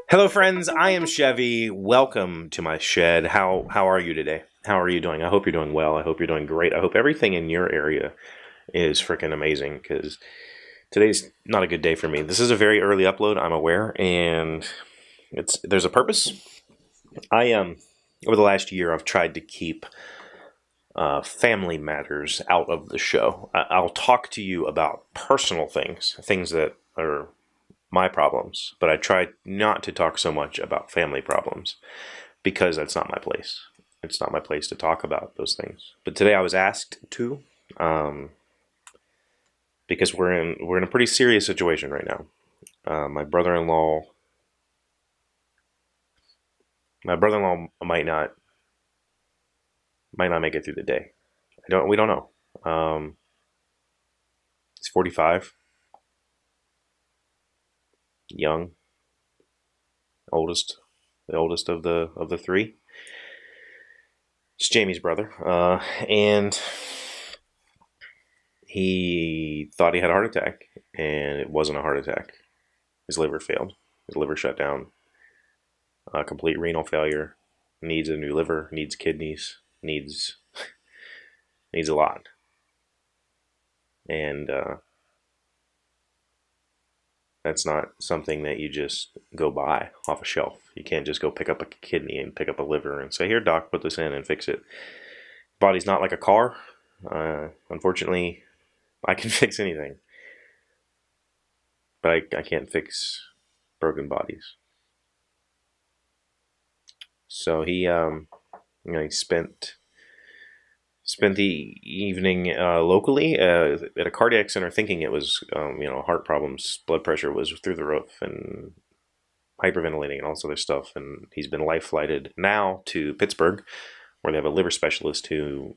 Hello, friends. I am Chevy. Welcome to my shed. How are you today? How are you doing? I hope you're doing well. I hope you're doing great. I hope everything in your area is freaking amazing, because today's not a good day for me. This is a very early upload, I'm aware, and there's a purpose. Over the last year, I've tried to keep family matters out of the show. I'll talk to you about personal things that are my problems, but I try not to talk so much about family problems, because that's not my place. It's not my place to talk about those things. But today I was asked to, because we're in a pretty serious situation right now. My brother-in-law might not make it through the day. We don't know. He's 45. Young, the oldest of the three. It's Jamie's brother, and he thought he had a heart attack, and it wasn't a heart attack. His liver failed. His liver shut down. Complete renal failure. Needs a new liver. Needs kidneys. Needs a lot. And that's not something that you just go buy off a shelf. You can't just go pick up a kidney and pick up a liver and say, "Here, doc, put this in and fix it." Body's not like a car. Unfortunately, I can fix anything, but I can't fix broken bodies. So he spent the evening locally at a cardiac center, thinking it was heart problems. Blood pressure was through the roof, and hyperventilating and all this other stuff. And he's been life flighted now to Pittsburgh, where they have a liver specialist who,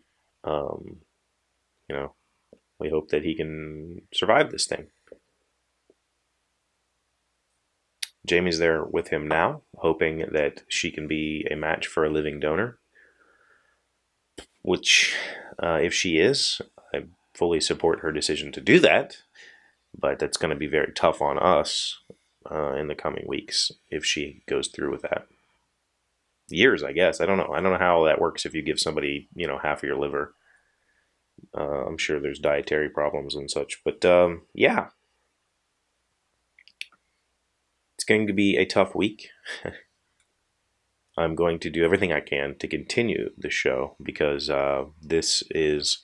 we hope that he can survive this thing. Jamie's there with him now, hoping that she can be a match for a living donor. Which, if she is, I fully support her decision to do that, but that's going to be very tough on us in the coming weeks if she goes through with that. Years, I guess. I don't know how that works if you give somebody, half of your liver. I'm sure there's dietary problems and such, but yeah. It's going to be a tough week. I'm going to do everything I can to continue the show, because this is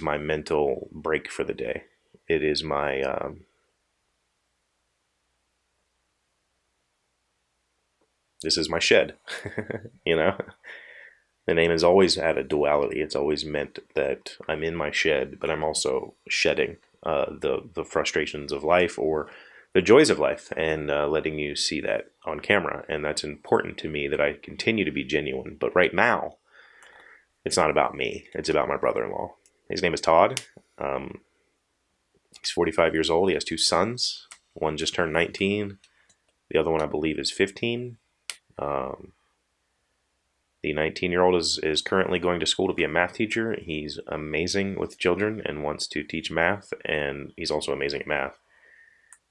my mental break for the day. It is my this is my shed. The name has always had a duality. It's always meant that I'm in my shed, but I'm also shedding the frustrations of life, or the joys of life, and letting you see that on camera. And that's important to me, that I continue to be genuine. But right now, it's not about me. It's about my brother-in-law. His name is Todd. He's 45 years old. He has two sons. One just turned 19. The other one, I believe, is 15. The 19-year-old is currently going to school to be a math teacher. He's amazing with children and wants to teach math, and he's also amazing at math.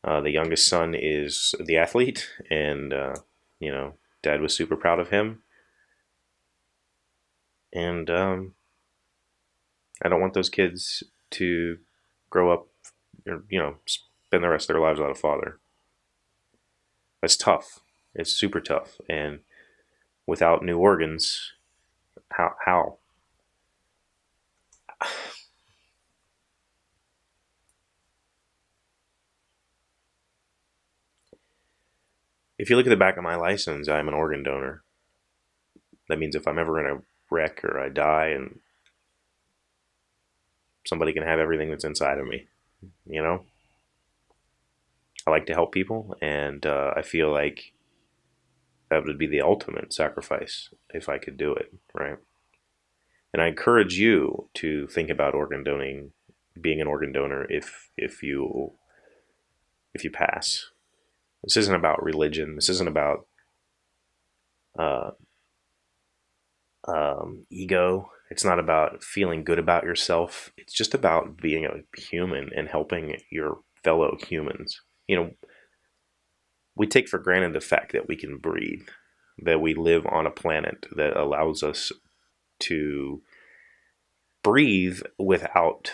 The youngest son is the athlete, and, Dad was super proud of him. And I don't want those kids to grow up, spend the rest of their lives without a father. That's tough. It's super tough. And without new organs, how? If you look at the back of my license, I'm an organ donor. That means if I'm ever in a wreck or I die, and somebody can have everything that's inside of me, I like to help people, and I feel like that would be the ultimate sacrifice if I could do it, right? And I encourage you to think about being an organ donor if you pass. This isn't about religion. This isn't about ego. It's not about feeling good about yourself. It's just about being a human and helping your fellow humans. We take for granted the fact that we can breathe, that we live on a planet that allows us to breathe without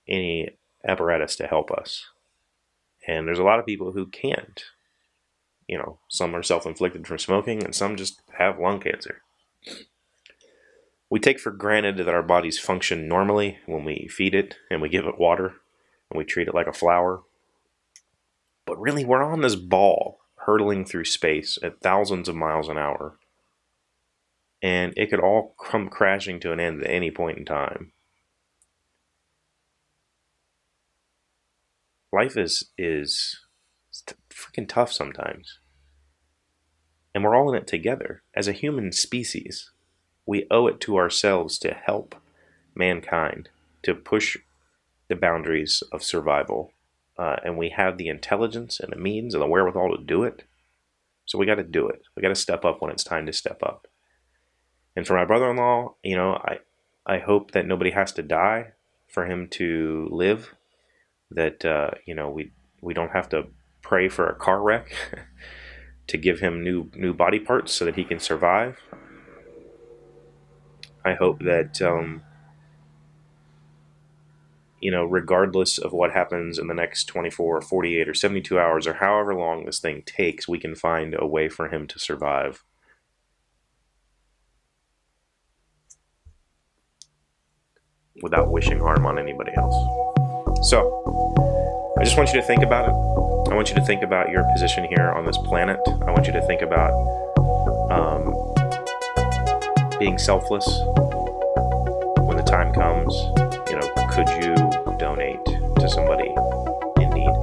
any apparatus to help us. And there's a lot of people who can't. Some are self-inflicted from smoking, and some just have lung cancer. We take for granted that our bodies function normally when we feed it and we give it water and we treat it like a flower. But really, we're on this ball hurtling through space at thousands of miles an hour. And it could all come crashing to an end at any point in time. Life is freaking tough sometimes. And we're all in it together. As a human species, we owe it to ourselves to help mankind, to push the boundaries of survival. And we have the intelligence and the means and the wherewithal to do it. So we got to do it. We got to step up when it's time to step up. And for my brother-in-law, I hope that nobody has to die for him to live. That, we don't have to pray for a car wreck to give him new body parts so that he can survive. I hope that, regardless of what happens in the next 24 or 48 or 72 hours or however long this thing takes, we can find a way for him to survive. Without wishing harm on anybody else. So, I just want you to think about it. I want you to think about your position here on this planet. I want you to think about being selfless when the time comes. Could you donate to somebody in need?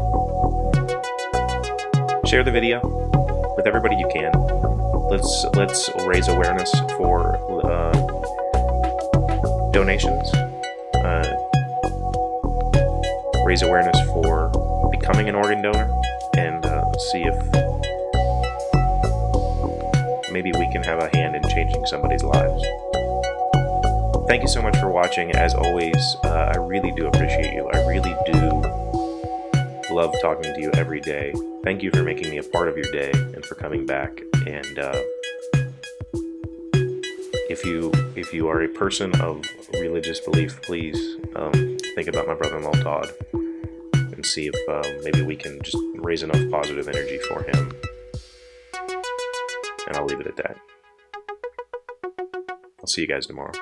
Share the video with everybody you can. Let's raise awareness for donations. Raise awareness for becoming an organ donor, and see if maybe we can have a hand in changing somebody's lives. Thank you so much for watching. As always, I really do appreciate you. I really do love talking to you every day. Thank you for making me a part of your day and for coming back. And if you are a person of religious belief, please think about my brother-in-law Todd and see if maybe we can just raise enough positive energy for him. And I'll leave it at that. I'll see you guys tomorrow.